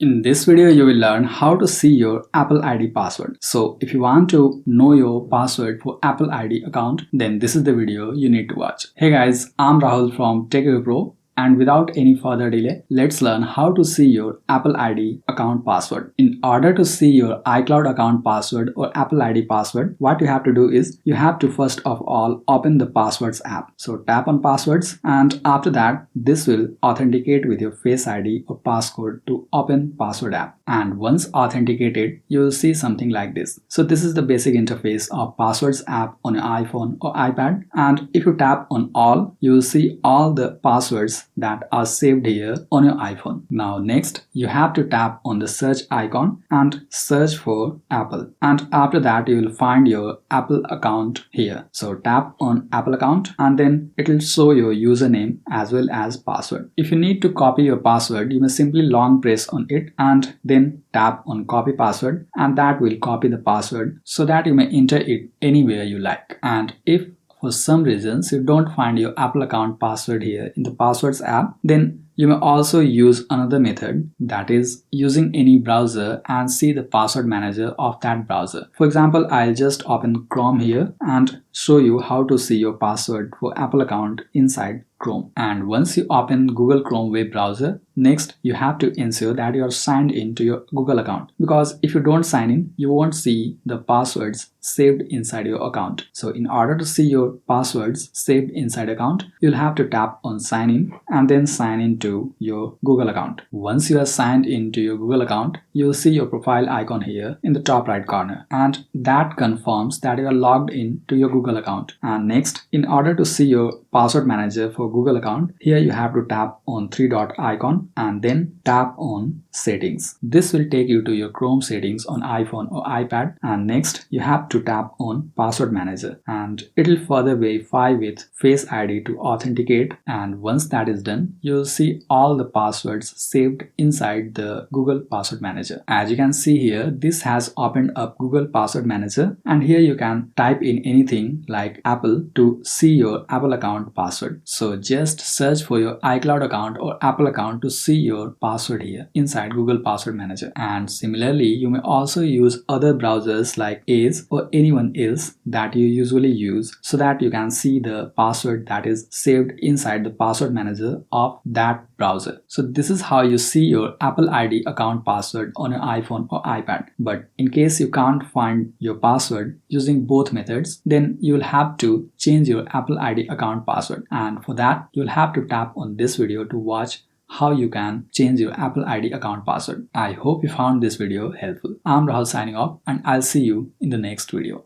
In this video, you will learn how to see your Apple ID password. So if you want to know your password for Apple ID account, then this is the video you need to watch. Hey guys, I'm Rahul from TechAway, and without any further delay, let's learn how to see your Apple ID account password. In order to see your iCloud account password or Apple ID password, what you have to do is you have to first of all open the Passwords app. So tap on Passwords, and after that, this will authenticate with your Face ID or passcode to open Password app. And once authenticated, you will see something like this. So this is the basic interface of Passwords app on your iPhone or iPad. And if you tap on all, you will see all the passwords that are saved here on your iPhone. Now next, you have to tap on the search icon and search for Apple. And after that, you will find your Apple account here. So tap on Apple account and then it will show your username as well as password. If you need to copy your password, you may simply long press on it and then tap on copy password, and that will copy the password so that you may enter it anywhere you like. And if for some reasons you don't find your Apple account password here in the Passwords app, then you may also use another method, that is using any browser and see the password manager of that browser. For example, I'll just open Chrome here and show you how to see your password for Apple account inside Chrome. And once you open Google Chrome web browser, next you have to ensure that you are signed in to your Google account, because if you don't sign in, you won't see the passwords saved inside your account. So in order to see your passwords saved inside account, you'll have to tap on sign in and then sign into your Google account. Once you are signed into your Google account, you'll see your profile icon here in the top right corner, and that confirms that you are logged in to your Google account. And next, in order to see your password manager for Google account, here you have to tap on three dot icon and then tap on settings. This will take you to your Chrome settings on iPhone or iPad, and next you have to tap on password manager and it will further verify with Face ID to authenticate. And once that is done, you'll see all the passwords saved inside the Google Password Manager. As you can see here, this has opened up Google Password Manager, and here you can type in anything like Apple to see your Apple account password. So just search for your iCloud account or Apple account to see your password here inside Google Password Manager. And similarly, you may also use other browsers like Edge or anyone else that you usually use so that you can see the password that is saved inside the Password Manager of that browser. So this is how you see your Apple ID account password on your iPhone or iPad. But in case you can't find your password using both methods, then you will have to change your Apple ID account password. And for that, you'll have to tap on this video to watch how you can change your Apple ID account password. I hope you found this video helpful. I'm Rahul signing off, and I'll see you in the next video.